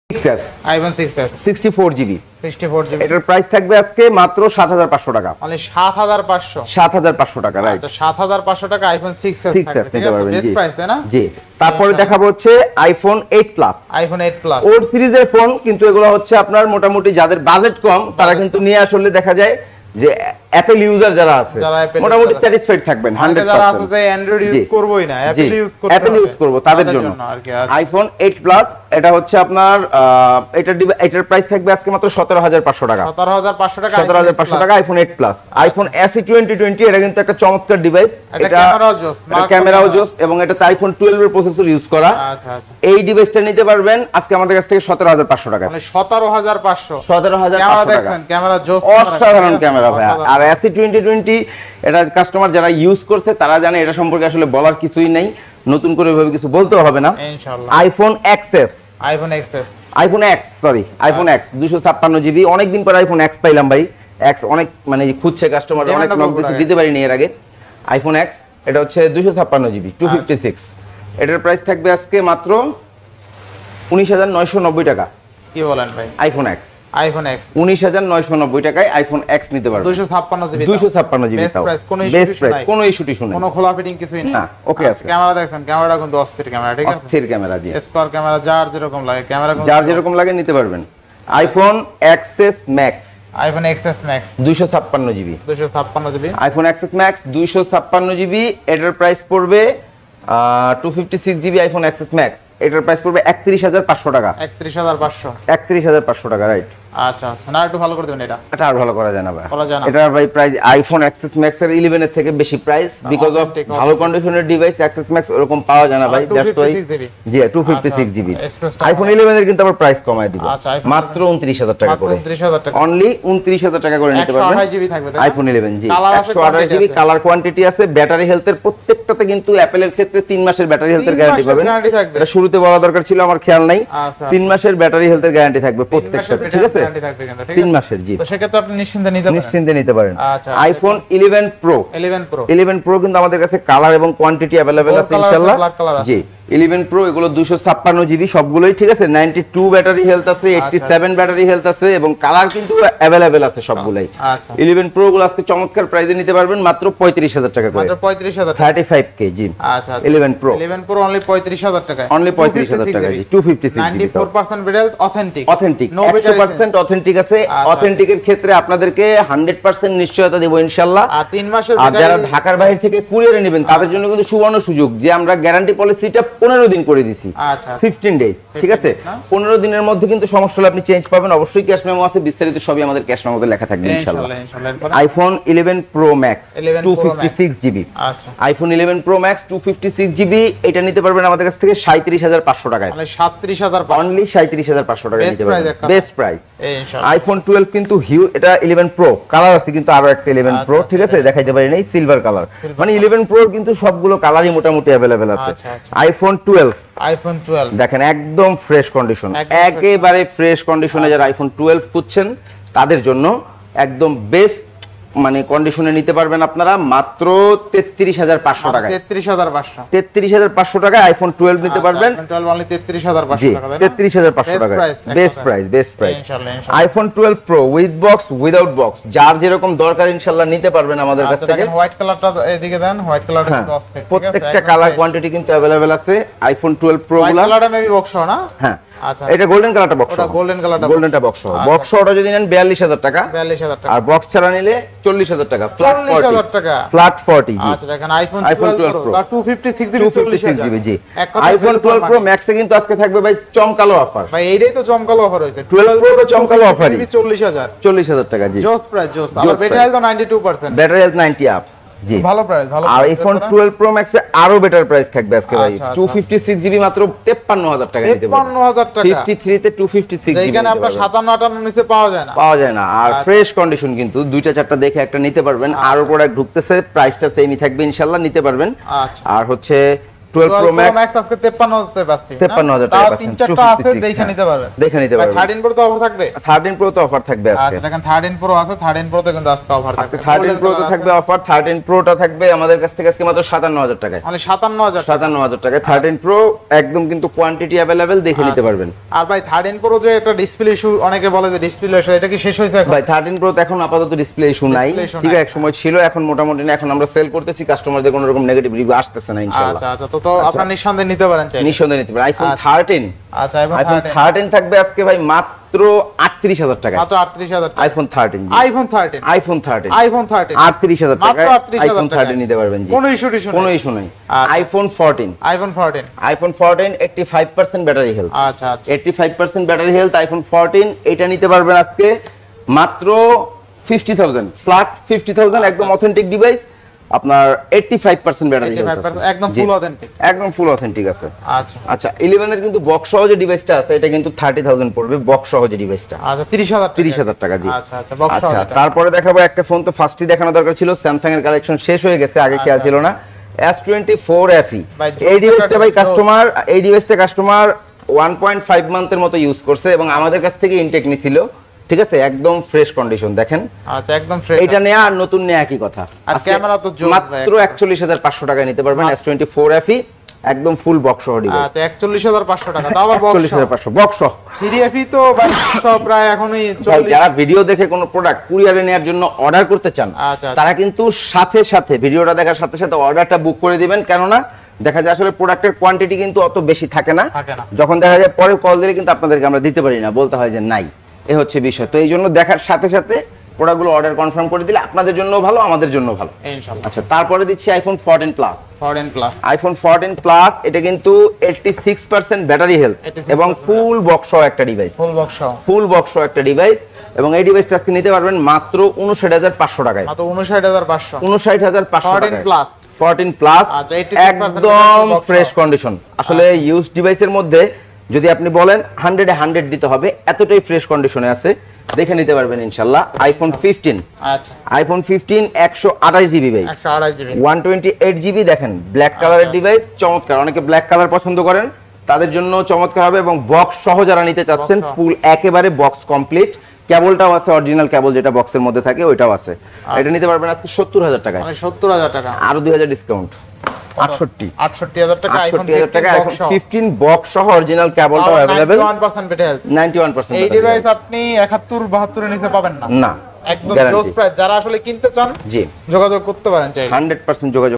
6s iPhone 6s 64GB 64GB এটার price থাকবে আজকে মাত্র 7500 টাকা মানে 7500 7500 টাকা রাইট আচ্ছা 7500 টাকা আইফোন 6s 6s নিতে পারবেন জি প্রাইস তাই না জি তারপরে দেখাবো হচ্ছে আইফোন 8 প্লাস আইফোন 8 প্লাস ওর সিরিজের ফোন কিন্তু এগুলো হচ্ছে আপনার মোটামুটি যাদের বাজেট কম তারা কিন্তু নিয়ে আসলে দেখা যায় যে অ্যাপল ইউজার যারা আছে মোটামুটি স্যাটিসফাইড থাকবেন 100% যারা আছে যে অ্যান্ড্রয়েড ইউজ করবই না অ্যাপল ইউজ করবে অ্যাপল ইউজ করব তাদের জন্য আইফোন 8 প্লাস এটা হচ্ছে আপনার এটার প্রাইস থাকবে আজকে মাত্র 17500 টাকা 17500 টাকা 17500 টাকা আইফোন 8 প্লাস আইফোন SE 2020 এটা কিন্তু একটা চমৎকার ডিভাইস এটা ক্যামেরাও জোস এবং এটাতে আইফোন 12 এর প্রসেসর ইউজ করা আচ্ছা আচ্ছা এই ডিভাইসটা নিতে পারবেন আজকে আমাদের কাছ থেকে 17500 টাকা মানে 17500 17500 টাকা ক্যামেরা জোস অসাধারণ ক্যামেরা ভাই আর SE 2020 এটা কাস্টমার যারা ইউজ করছে তারা জানে এটা সম্পর্কে আসলে বলার কিছুই নাই নতুন করে ভাবে কিছু বলতেও হবে না ইনশাআল্লাহ iPhone XS iPhone X sorry iPhone X 256GB অনেক দিন পর আইফোন X পাইলাম ভাই X অনেক মানে খুঁজছে কাস্টমার অনেক নক দিতে পারিনি এর আগে আইফোন X এটা হচ্ছে 256GB 256 এটার প্রাইস থাকবে আজকে মাত্র 19990 টাকা কি বলেন ভাই আইফোন X 19990 টাকায় আইফোন X নিতে পারবেন 256GB তাও বেস্ট প্রাইস কোনো ইস্যু টিস্যু নেই কোনো খোলা ফিটিং কিছুই নেই না ওকে আছে ক্যামেরা দেখেন ক্যামেরাটা কিন্তু অস্থির ক্যামেরা ঠিক আছে অস্থির ক্যামেরা জি স্কোয়ার ক্যামেরা যার যেরকম লাগে ক্যামেরা যার যেরকম লাগে নিতে পারবেন iPhone XS Max iPhone XS Max 256GB iPhone XS Max 256GB এটার প্রাইস পড়বে 256GB আইফোন XS Max এটার প্রাইস পড়বে 31500 টাকা 31500 টাকা রাইট আচ্ছা আচ্ছা না একটু ভালো করে দেবেন এটা আর ভালো করা যায় না ভাই করা যায় না এটা ভাই প্রাইস আইফোন XS Max এর 11 এর থেকে বেশি প্রাইস বিকজ অফ ভালো কন্ডিশনের ডিভাইস XS Max এরকম পাওয়া যায় না ভাই that's why G 256GB iPhone 11 এর কিন্তু আবার প্রাইস কমায় দিব মাত্র 29000 টাকা করে অনলি 29000 টাকা করে নিতে পারবেন 128GB থাকবে আইফোন 11 জি 128GB কালার কোয়ান্টিটি আছে ব্যাটারি হেলথের প্রত্যেকটাতে কিন্তু অ্যাপলের ক্ষেত্রে 3 মাসের ব্যাটারি হেলথের গ্যারান্টি পাবেন এটা শুরুতে বলা দরকার ছিল আমার খেয়াল নাই 3 মাসের ব্যাটারি হেলথের গ্যারান্টি থাকবে প্রত্যেকটাতে ঠিক আছে 3 মাসের জি তো সেক্ষেত্রে আপনি নিশ্চিন্তে নিতে পারেন আইফোন 11 প্রো কিন্তু আমাদের কাছে কালার এবং কোয়ান্টিটি अवेलेबल আছে ইনশাআল্লাহ জি 11 প্রো এগুলো 256GB সবগুলোই ঠিক আছে 92 ব্যাটারি হেলথ আছে 87 ব্যাটারি হেলথ আছে এবং কালার কিন্তু अवेलेबल আছে সবগুলাই 11 প্রো গুলো আজকে চমৎকার প্রাইসে নিতে পারবেন মাত্র 35000 টাকা করে মাত্র 35000 35K জি আচ্ছা 11 প্রো অনলি 35000 টাকা অনলি 35000 টাকা জি 256GB 94% ব্যাটারি অথেন্টিক 100% অথেন্টিক আছে অথেন্টিকের ক্ষেত্রে আপনাদেরকে 100% নিশ্চয়তা দেব ইনশাআল্লাহ আর 3 মাসের আর যারা ঢাকার বাইরে থেকে কুরিয়ারে নেবেন তাদের জন্য কিন্তু সুবর্ণ সুযোগ যে আমরা গ্যারান্টি পলিসিটা 15 দিন করে দিছি আচ্ছা 15 ডেজ ঠিক আছে 15 দিনের মধ্যে কিন্তু সমস্যা হলে আপনি চেঞ্জ পাবেন অবশ্যই ক্যাশ মেমো আছে বিস্তারিত সবই আমাদের ক্যাশ মেমোতে লেখা থাকবে ইনশাআল্লাহ আইফোন 11 প্রো ম্যাক্স 256GB আচ্ছা আইফোন 11 প্রো ম্যাক্স 256GB এটা নিতে পারবেন আমাদের কাছ থেকে 37500 টাকায় মানে 37500 অনলি 37500 টাকা নিতে পারবেন বেস্ট প্রাইস ইনশাআল্লাহ আইফোন 12 কিন্তু এটা 11 প্রো কালার আছে কিন্তু আরো একটা 11 প্রো ঠিক আছে দেখাইতে পারি নাই সিলভার কালার মানে 11 প্রো কিন্তু সবগুলো কালারই মোটামুটি अवेलेबल আছে আইফোন 12 দেখেন একদম ফ্রেশ কন্ডিশন একেবারে ফ্রেশ কন্ডিশনে যারা আইফোন 12 খুঁজছেন তাদের জন্য একদম বেস্ট মানে কন্ডিশনে নিতে পারবেন আপনারা মাত্র 33500 টাকা 33500 টাকায় আইফোন 12 নিতে পারবেন 12 অনলি 33500 টাকা 33500 টাকা বেস্ট প্রাইস ইনশাআল্লাহ iPhone 12 pro with box without box যার যেরকম দরকার ইনশাআল্লাহ নিতে পারবেন আমাদের কাছ থেকে হোয়াইট কালারটা এদিকে দেন হোয়াইট কালারটা কিন্তু অস্থির প্রত্যেকটা কালার কোয়ান্টিটি কিন্তু अवेलेबल আছে আইফোন 12 প্রো গুলো কালারটা মেবি বক্স না হ্যাঁ আচ্ছা এটা গোল্ডেন কালারটা বক্স ওটা গোল্ডেনটা বক্স ওটা যদি নেন 42000 টাকা আর বক্স ছাড়া নিলে 40000 টাকা ফ্ল্যাট 40 জি আচ্ছা দেখেন আইফোন 12 প্রো 256GB জি আইফোন 12 প্রো ম্যাক্সে কিন্তু আজকে থাকবে ভাই চমকালো অফার ভাই এইটাই তো চমকালো অফার হইছে 12 প্রো তো চমকালো অফারই 40000 টাকা জি জোস প্রাইস আর battery health 92% battery health 90 up জি ভালো প্রাইস আর আইফোন 12 প্রো ম্যাক্স এ আরো বেটার প্রাইস থাকবে আজকে ভাই 256GB মাত্র 53000 টাকা দিতে পারবেন 53000 টাকা 53 তে 256GB যেখানে আপনার 57 58 নিচে পাওয়া যায় না আর ফ্রেশ কন্ডিশন কিন্তু দুইটা চারটা দেখে একটা নিতে পারবেন আর প্রোডাক্ট ঢুকতেছে প্রাইসটা সেমই থাকবে ইনশাআল্লাহ নিতে পারবেন আর হচ্ছে 12 Pro Max আজকে 53,000 টাকা পাচ্ছি 53,000 টাকা পাচ্ছেন। 3-4টা আছে দেখে নিতে পারবেন। দেখে নিতে পারবেন। 13 Pro তো অফার থাকবে? 13 Pro তো অফার থাকবে আজকে। আচ্ছা দেখেন 13 Pro আছে, 13 Pro তে কিন্তু আজকে অফার থাকবে। আজকে 13 Pro তে থাকবে অফার, 13 Pro টা থাকবে আমাদের কাছ থেকে আজকে মাত্র 57,000 টাকায়। মানে 57,000 টাকায় 13 Pro একদম কিন্তু কোয়ান্টিটি अवेलेबल দেখে নিতে পারবেন। আর ভাই 13 Pro যে একটা ডিসপ্লে ইস্যু অনেকে বলে যে ডিসপ্লে ইস্যু, এটা কি শেষ হইছে এখন? ভাই 13 Pro তে এখন আপাতত ডিসপ্লে ইস্যু নাই, ঠিক আছে, এক সময় ছিল, এখন মোটামুটি না, এখন আমরা সেল করতেছি, কাস্টমারদের কোনো রকম নেগেটিভ রিভিউ আসতেছে না ইনশাআল্লাহ। আচ্ছা তো আপনারা নিঃসন্দেহে নিতে পারেন, চাই নিঃসন্দেহে নিতে পারেন। আইফোন 13, আচ্ছা আইফোন 13 থাকবে আজকে ভাই মাত্র 38,000 টাকায়। মাত্র 38,000 টাকা আইফোন 13, আইফোন 13 আইফোন 13 আইফোন 13 38,000 টাকায় আইফোন 13 নিতে পারবেন জি। কোনো ইস্যু নাই। IPhone 14, iPhone 14 85% battery health. আচ্ছা 85% ব্যাটারি হেলথ আইফোন 14 এটা নিতে পারবেন আজকে মাত্র 50,000 ফ্ল্যাট 50,000 একদম অথেন্টিক ডিভাইস। আপনার 85% ব্যাটারি হেলথ আছে, একদম ফুল অথেন্টিক, একদম ফুল অথেন্টিক আছে। আচ্ছা 11 এর কিন্তু বক্স সহ যে ডিভাইসটা আছে এটা কিন্তু 30,000 পড়বে বক্স সহ যে ডিভাইসটা। আচ্ছা 30,000 টাকা জি। আচ্ছা বক্স সহ। তারপরে দেখাবো একটা ফোন, তো ফার্স্টই দেখানো দরকার ছিল, স্যামসাং এর কালেকশন শেষ হয়ে গেছে, আগে খেয়াল ছিল না। S24 FE এই ডিভাইসটা কাস্টমার 1.5 মান্থের মতো ইউজ করছে এবং আমাদের কাছ থেকে ইনটেক নিছিল, ঠিক আছে, একদম ফ্রেশ কন্ডিশন দেখেন। আচ্ছা একদম ফ্রেশ। এটা নেয়া আর নতুন নেয়া একই কথা। আর ক্যামেরা তো জোস ভাই, মাত্র 41,500 টাকায় নিতে পারবেন S24 FE একদম ফুল বক্স সহ ডিভাইস। আচ্ছা 41,500 টাকা, তাও আবার বক্স 41,500 বক্স সহ। 3FE তো ভাই সব প্রায় এখনই 40। যারা ভিডিও দেখে কোনো প্রোডাক্ট কুরিয়ারে নেওয়ার জন্য অর্ডার করতে চান তারা কিন্তু সাথে সাথে ভিডিওটা দেখার সাথে সাথে অর্ডারটা বুক করে দিবেন, কেননা দেখা যায় আসলে প্রোডাক্টের কোয়ান্টিটি কিন্তু অত বেশি থাকে না, যখন দেখা যায় পরে কল দিলে কিন্তু আপনাদেরকে আমরা দিতে পারি না, বলতে হয় যে নাই, এই হচ্ছে বিষয়। তো এই জন্য দেখার সাথে সাথে প্রোডাক্টগুলো অর্ডার কনফার্ম করে দিলে আপনাদের জন্য ভালো, আমাদের জন্য ভালো ইনশাআল্লাহ। আচ্ছা তারপরে দিচ্ছি আইফোন 14 প্লাস। আইফোন 14 প্লাস এটা কিন্তু 86% ব্যাটারি হেলথ এবং ফুল বক্স সহ একটা ডিভাইস, ফুল বক্স সহ একটা ডিভাইস। এবং এই ডিভাইসটা আজকে নিতে পারবেন মাত্র 59,500 টাকায়। মাত্র 59,500 59,500 প্লাস 14 প্লাস একদম ফ্রেশ কন্ডিশন। আসলে ইউজ ডিভাইসের মধ্যে যদি আপনি বলেন 100 এ 100 দিতে হবে, এতটাই ফ্রেশ কন্ডিশনে আছে, দেখে নিতে পারবেন ইনশাআল্লাহ। আইফোন 15, আচ্ছা আইফন 15 128 জিবি ভাই, 128 জিবি। দেখেন ব্ল্যাক কালারের ডিভাইস, চমৎকার, অনেকে ব্ল্যাক কালার পছন্দ করেন তাদের জন্য চমৎকার হবে। এবং বক্স সহ যারা নিতে চাচ্ছেন ফুল একেবারে বক্স কমপ্লিট, কেবলটাও আছে, অরিজিনাল কেবল যেটা বক্সের মধ্যে থাকে ওইটাও আছে। এটা নিতে পারবেন আজকে 70,000 টাকায়, মানে 70,000 টাকা, আরো 2,000 ডিসকাউন্ট, 68,000 টাকা আইফোন 15 বক্স সহ অরিজিনাল কেবলটাও अवेलेबल, 91% ব্যাটারি হেলথ, 91%। এই ডিভাইস আপনি 71 72 এর নিচে পাবেন না, না একদম জোস প্রাইস। যারা আসলে কিনতে চান জি যোগাযোগ করতে পারেন, চাইলে 100% যোগাযোগ